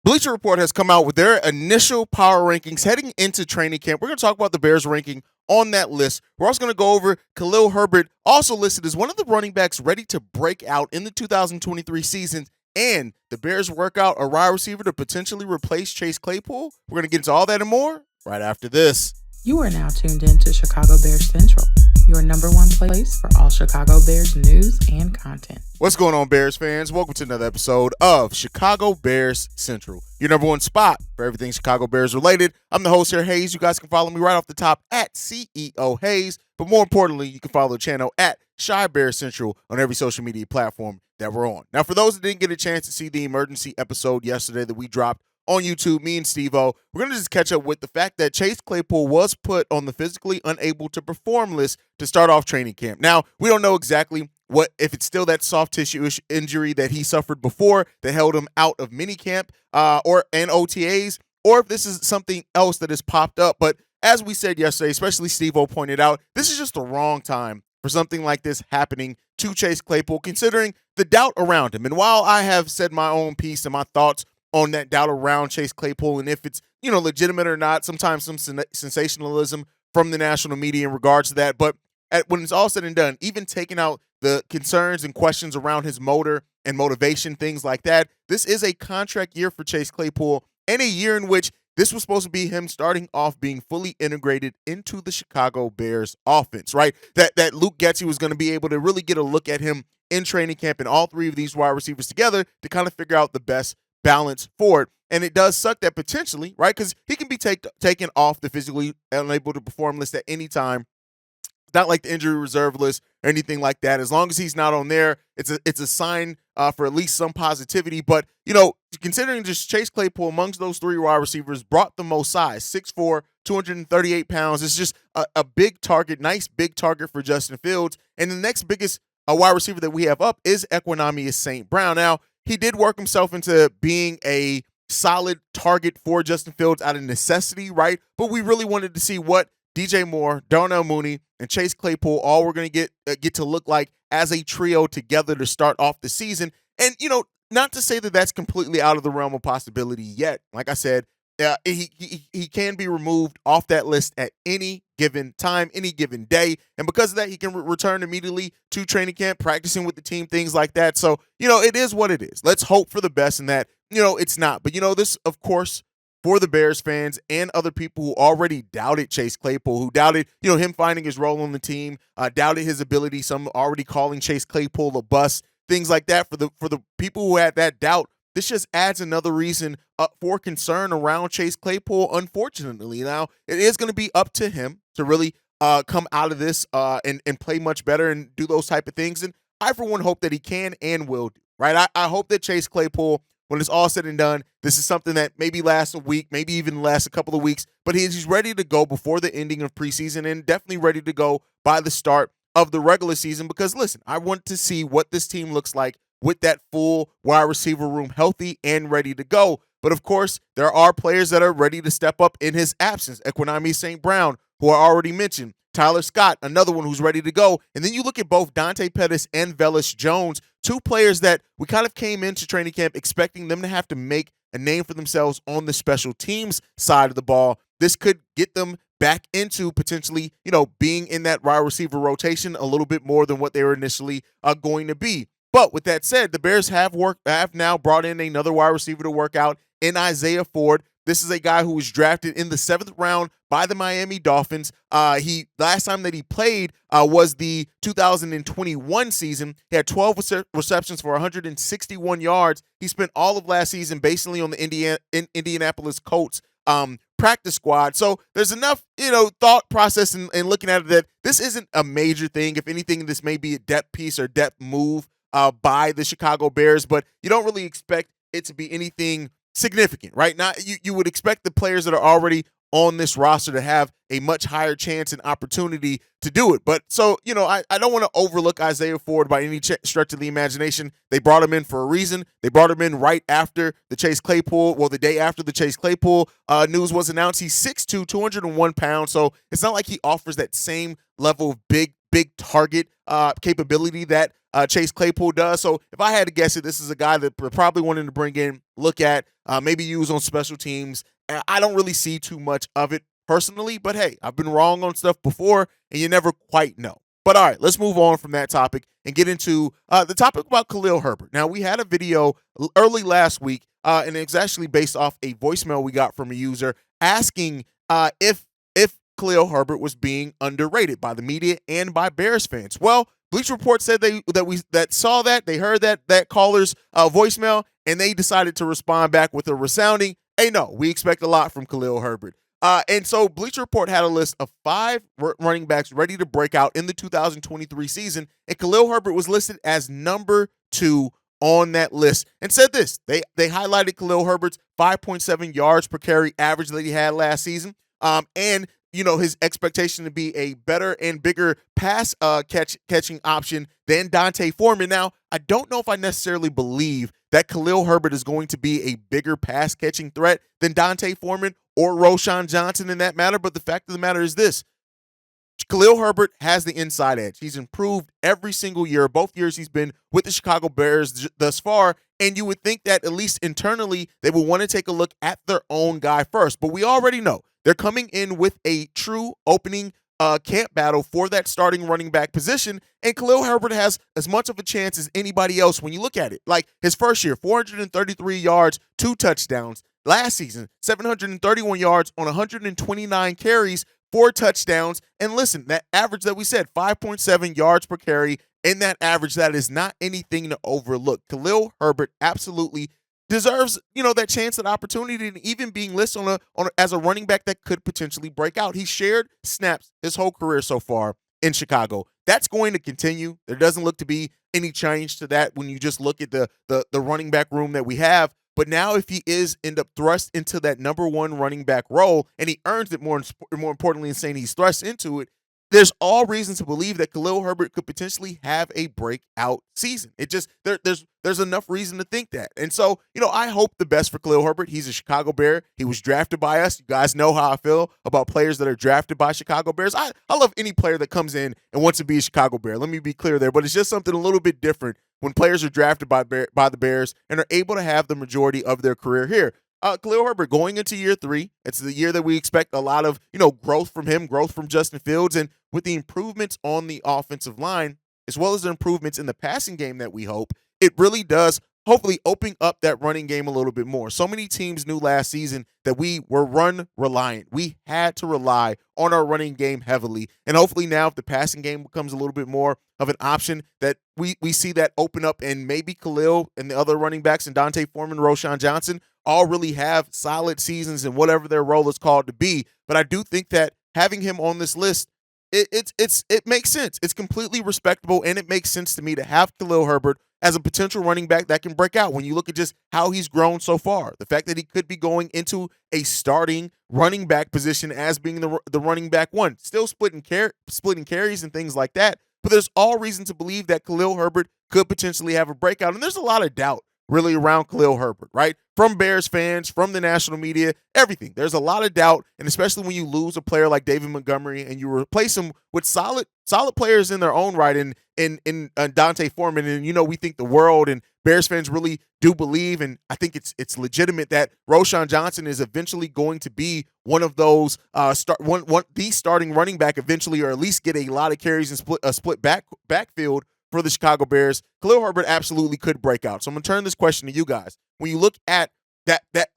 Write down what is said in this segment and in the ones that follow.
Bleacher Report has come out with their initial power rankings heading into training camp. We're going to talk about the Bears ranking on that list. We're also going to go over Khalil Herbert, also listed as one of the running backs ready to break out in the 2023 season, and the Bears work out a wide receiver to potentially replace Chase Claypool. We're going to get into all that and more right after this. You are now tuned in to Chicago Bears Central, your number one place for all Chicago Bears news and content. What's going on, Bears fans? Welcome to another episode of Chicago Bears Central, your number one spot for everything Chicago Bears related. I'm the host here, Haize. You guys can follow me right off the top at CEO Haize, but more importantly, you can follow the channel at Chi Bears Central on every social media platform that we're on. Now, for those that didn't get a chance to see the emergency episode yesterday that we dropped on YouTube, me and Steve-O, we're going to just catch up with the fact that Chase Claypool was put on the physically unable to perform list to start off training camp. Now, we don't know exactly if it's still that soft tissue injury that he suffered before that held him out of minicamp and OTAs, or if this is something else that has popped up. But as we said yesterday, especially Steve-O pointed out, this is just the wrong time for something like this happening to Chase Claypool, considering the doubt around him. And while I have said my own piece and my thoughts on that doubt around Chase Claypool and if it's, legitimate or not, sometimes some sensationalism from the national media in regards to that. But when it's all said and done, even taking out the concerns and questions around his motor and motivation, things like that, this is a contract year for Chase Claypool and a year in which this was supposed to be him starting off being fully integrated into the Chicago Bears offense, right? That Luke Getsy was going to be able to really get a look at him in training camp and all three of these wide receivers together to kind of figure out the best balance for it. And it does suck that potentially, right, because he can be taken off the physically unable to perform list at any time. It's not like the injury reserve list or anything like that. As long as he's not on there, it's a sign for at least some positivity. But, considering just Chase Claypool amongst those three wide receivers brought the most size, 6'4", 238 pounds. It's just a big target, nice big target for Justin Fields. And the next biggest wide receiver that we have up is Equanimeous St. Brown. Now, he did work himself into being a solid target for Justin Fields out of necessity, right? But we really wanted to see what DJ Moore, Darnell Mooney, and Chase Claypool all were going to get to look like as a trio together to start off the season. And, not to say that that's completely out of the realm of possibility yet. Like I said, he can be removed off that list at any given time, any given day. And because of that, he can return immediately to training camp, practicing with the team, things like that. So, it is what it is. Let's hope for the best in that, it's not. But, this, of course, for the Bears fans and other people who already doubted Chase Claypool, who doubted, him finding his role on the team, doubted his ability, some already calling Chase Claypool a bust, things like that. For the people who had that doubt, this just adds another reason for concern around Chase Claypool, unfortunately. Now, it is going to be up to him to really come out of this and play much better and do those type of things. And I, for one, hope that he can and will do, right? I hope that Chase Claypool, when it's all said and done, this is something that maybe lasts a week, maybe even lasts a couple of weeks, but he's ready to go before the ending of preseason and definitely ready to go by the start of the regular season. Because, listen, I want to see what this team looks like with that full wide receiver room healthy and ready to go. But, of course, there are players that are ready to step up in his absence. Equanimeous St. Brown, who I already mentioned. Tyler Scott, another one who's ready to go. And then you look at both Dante Pettis and Velus Jones, two players that we kind of came into training camp expecting them to have to make a name for themselves on the special teams side of the ball. This could get them back into potentially, being in that wide receiver rotation a little bit more than what they were initially going to be. But with that said, the Bears have now brought in another wide receiver to work out in Isaiah Ford. This is a guy who was drafted in the 7th round by the Miami Dolphins. Last time that he played was the 2021 season. He had 12 receptions for 161 yards. He spent all of last season basically on the Indianapolis Colts practice squad. So there's enough, thought process in looking at it that this isn't a major thing. If anything, this may be a depth piece or depth move by the Chicago Bears, but you don't really expect it to be anything significant, right? Now, you would expect the players that are already on this roster to have a much higher chance and opportunity to do it. But so, I don't want to overlook Isaiah Ford by any stretch of the imagination. They brought him in for a reason. They brought him in right after the Chase Claypool, the day after the Chase Claypool news was announced. He's 6'2", 201 pounds. So it's not like he offers that same level of big big target capability that Chase Claypool does. So if I had to guess it, this is a guy that probably wanted to bring in, look at, maybe use on special teams. I don't really see too much of it personally, but hey, I've been wrong on stuff before, and you never quite know. But all right, let's move on from that topic and get into the topic about Khalil Herbert. Now, we had a video early last week, and it's actually based off a voicemail we got from a user asking if Khalil Herbert was being underrated by the media and by Bears fans. Well, Bleacher Report said they heard that caller's voicemail, and they decided to respond back with a resounding, "Hey, no, we expect a lot from Khalil Herbert." And so Bleacher Report had a list of 5 running backs ready to break out in the 2023 season, and Khalil Herbert was listed as number 2 on that list, and said this. They highlighted Khalil Herbert's 5.7 yards per carry average that he had last season, and his expectation to be a better and bigger pass catching option than Dante Foreman. Now, I don't know if I necessarily believe that Khalil Herbert is going to be a bigger pass catching threat than Dante Foreman or Roschon Johnson in that matter, but the fact of the matter is this. Khalil Herbert has the inside edge. He's improved every single year, both years he's been with the Chicago Bears thus far, and you would think that at least internally they would want to take a look at their own guy first. But we already know they're coming in with a true opening camp battle for that starting running back position, and Khalil Herbert has as much of a chance as anybody else when you look at it. Like his first year, 433 yards, 2 touchdowns. Last season, 731 yards on 129 carries, 4 touchdowns. And listen, that average that we said, 5.7 yards per carry, in that average, that is not anything to overlook. Khalil Herbert absolutely deserves, that chance, that opportunity, and even being listed as a running back that could potentially break out. He shared snaps his whole career so far in Chicago. That's going to continue. There doesn't look to be any change to that when you just look at the running back room that we have. But now if he end up thrust into that number 1 running back role, and he earns it more importantly in saying he's thrust into it, there's all reason to believe that Khalil Herbert could potentially have a breakout season. It just there's enough reason to think that. And so, I hope the best for Khalil Herbert. He's a Chicago Bear. He was drafted by us. You guys know how I feel about players that are drafted by Chicago Bears. I love any player that comes in and wants to be a Chicago Bear. Let me be clear there. But it's just something a little bit different when players are drafted by the Bears and are able to have the majority of their career here. Khalil Herbert going into year 3. It's the year that we expect a lot of, growth from him, growth from Justin Fields, and with the improvements on the offensive line, as well as the improvements in the passing game that we hope, it really does hopefully open up that running game a little bit more. So many teams knew last season that we were run reliant. We had to rely on our running game heavily. And hopefully now if the passing game becomes a little bit more of an option, that we see that open up, and maybe Khalil and the other running backs and Dante Foreman, Roschon Johnson all really have solid seasons in whatever their role is called to be. But I do think that having him on this list, it makes sense. It's completely respectable, and it makes sense to me to have Khalil Herbert as a potential running back that can break out when you look at just how he's grown so far. The fact that he could be going into a starting running back position as being the running back 1, still splitting carries and things like that. But there's all reason to believe that Khalil Herbert could potentially have a breakout. And there's a lot of doubt really around Khalil Herbert, right? From Bears fans, from the national media, everything. There's a lot of doubt, and especially when you lose a player like David Montgomery and you replace him with solid players in their own right in Dante Foreman. And, we think the world and Bears fans really do believe, and I think it's legitimate, that Roschon Johnson is eventually going to be one of those the starting running back eventually, or at least get a lot of carries and split backfield for the Chicago Bears. Khalil Herbert absolutely could break out. So I'm going to turn this question to you guys. When you look at that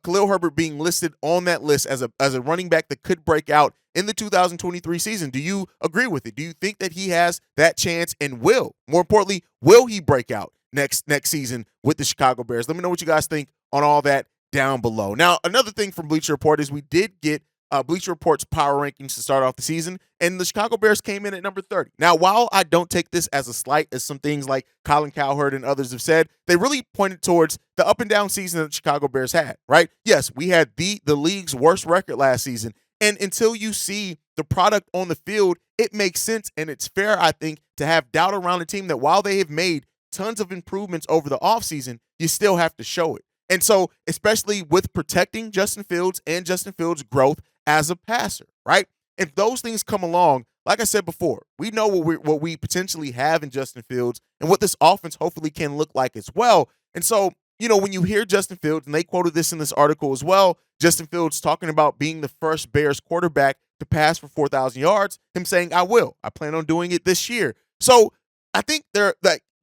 Khalil Herbert being listed on that list as a running back that could break out in the 2023 season, do you agree with it? Do you think that he has that chance, and more importantly, will he break out next season with the Chicago Bears? Let me know what you guys think on all that down below. Now, another thing from Bleacher Report is we did get Bleacher Report's power rankings to start off the season, and the Chicago Bears came in at number 30. Now, while I don't take this as a slight, as some things like Colin Cowherd and others have said, they really pointed towards the up and down season that the Chicago Bears had, right? Yes, we had the league's worst record last season, and until you see the product on the field, it makes sense, and it's fair, I think, to have doubt around a team that while they have made tons of improvements over the offseason, you still have to show it. And so, especially with protecting Justin Fields and Justin Fields' growth as a passer, right? If those things come along, like I said before, we know what we potentially have in Justin Fields and what this offense hopefully can look like as well. And so, when you hear Justin Fields, and they quoted this in this article as well, Justin Fields talking about being the first Bears quarterback to pass for 4,000 yards, him saying, I plan on doing it this year. So I think there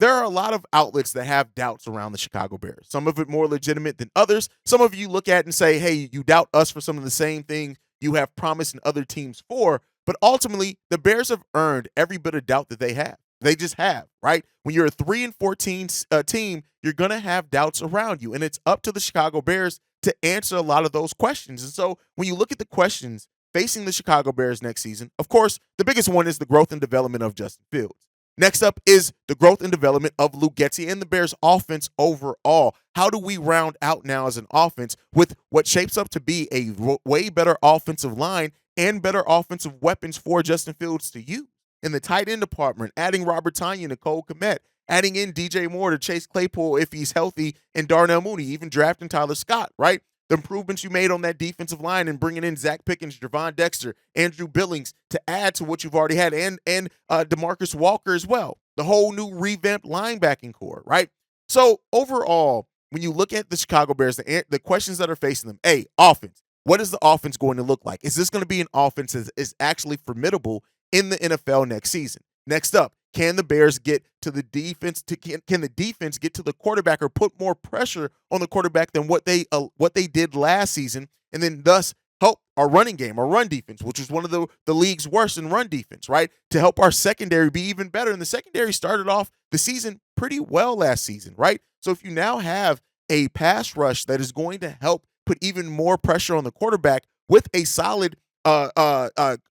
are a lot of outlets that have doubts around the Chicago Bears. Some of it more legitimate than others. Some of you look at and say, hey, you doubt us for some of the same things you have promised in other teams for. But ultimately, the Bears have earned every bit of doubt that they have. They just have, right? When you're a 3-14 team, you're going to have doubts around you. And it's up to the Chicago Bears to answer a lot of those questions. And so when you look at the questions facing the Chicago Bears next season, of course, the biggest one is the growth and development of Justin Fields. Next up is the growth and development of Luke Getsy and the Bears offense overall. How do we round out now as an offense with what shapes up to be a way better offensive line and better offensive weapons for Justin Fields to use? In the tight end department, adding Robert Tonyan and Cole Kmet, adding in DJ Moore to chase Claypool if he's healthy, and Darnell Mooney, even drafting Tyler Scott, right? The improvements you made on that defensive line and bringing in Zach Pickens, Javon Dexter, Andrew Billings to add to what you've already had, and DeMarcus Walker as well. The whole new revamped linebacking core, right? So overall, when you look at the Chicago Bears, the questions that are facing them, offense. What is the offense going to look like? Is this going to be an offense that is actually formidable in the NFL next season? Next up, can the Bears get to the defense? Can the defense get to the quarterback or put more pressure on the quarterback than what they did last season, and then thus help our running game, our run defense, which is one of the league's worst in run defense, right? To help our secondary be even better. And the secondary started off the season pretty well last season, right? So if you now have a pass rush that is going to help put even more pressure on the quarterback with a solid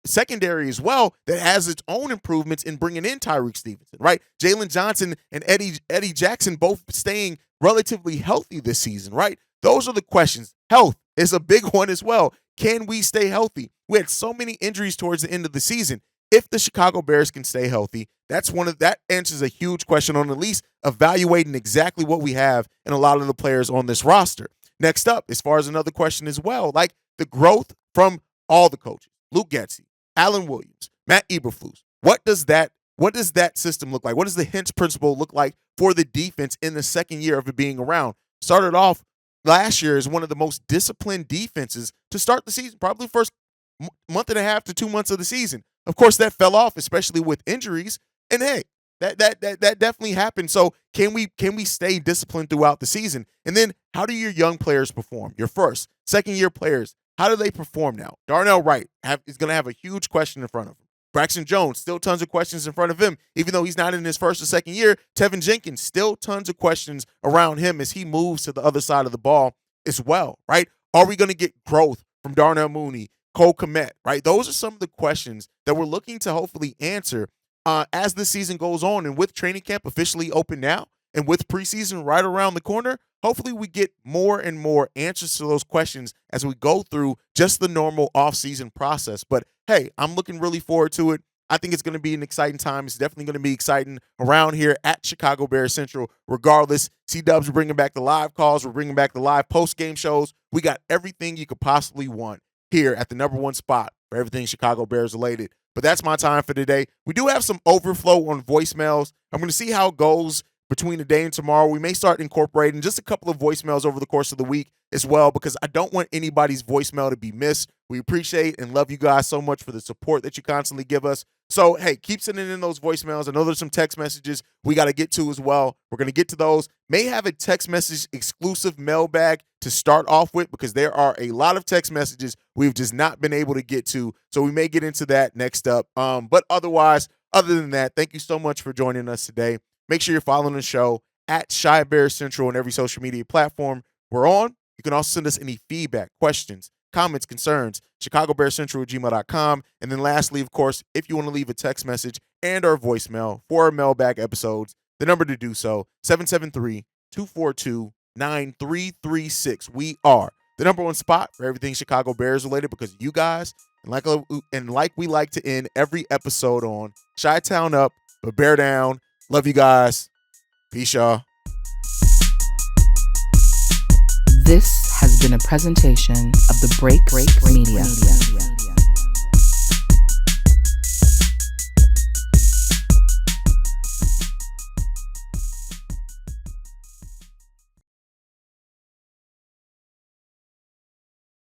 secondary as well that has its own improvements in bringing in Tyreek Stevenson, right? Jalen Johnson and Eddie Jackson both staying relatively healthy this season, right? Those are the questions. Health is a big one as well. Can we stay healthy? We had so many injuries towards the end of the season. If the Chicago Bears can stay healthy, that answers a huge question on at least evaluating exactly what we have in a lot of the players on this roster. Next up, as far as another question as well, like the growth from all the coaches, Luke Getsy, Alan Williams, Matt Eberflus. What does that system look like? What does the Hints principle look like for the defense in the second year of it being around? Started off last year as one of the most disciplined defenses to start the season, probably first month and a half to 2 months of the season. Of course, that fell off, especially with injuries. And hey, that definitely happened. So can we stay disciplined throughout the season? And then how do your young players perform? Your first, second year players, how do they perform now? Darnell Wright is going to have a huge question in front of him. Braxton Jones, still tons of questions in front of him, even though he's not in his first or second year. Tevin Jenkins, still tons of questions around him as he moves to the other side of the ball as well, right? Are we going to get growth from Darnell Mooney, Cole Kmet, right? Those are some of the questions that we're looking to hopefully answer as the season goes on. And with training camp officially open now and with preseason right around the corner, hopefully we get more and more answers to those questions as we go through just the normal offseason process. But hey, I'm looking really forward to it. I think it's going to be an exciting time. It's definitely going to be exciting around here at Chicago Bears Central. Regardless, C-Dubs are bringing back the live calls. We're bringing back the live post-game shows. We got everything you could possibly want here at the number one spot for everything Chicago Bears related. But that's my time for today. We do have some overflow on voicemails. I'm going to see how it goes between today and tomorrow. We may start incorporating just a couple of voicemails over the course of the week as well, because I don't want anybody's voicemail to be missed. We appreciate and love you guys so much for the support that you constantly give us. So, hey, keep sending in those voicemails. I know there's some text messages we got to get to as well. We're going to get to those. May have a text message exclusive mailbag to start off with, because there are a lot of text messages we've just not been able to get to. So we may get into that next up. But otherwise, other than that, thank you so much for joining us today. Make sure you're following the show at Chi Bears Central on every social media platform we're on. You can also send us any feedback, questions, comments, concerns, chicagobearcentral@gmail.com. And then lastly, of course, if you want to leave a text message and or voicemail for our mailbag episodes, the number to do so, 773-242-9336. We are the number one spot for everything Chicago Bears related, because you guys, and like we like to end every episode on, Chi-Town up, but bear down. Love you guys. Peace, y'all. This has been a presentation of the Break Media.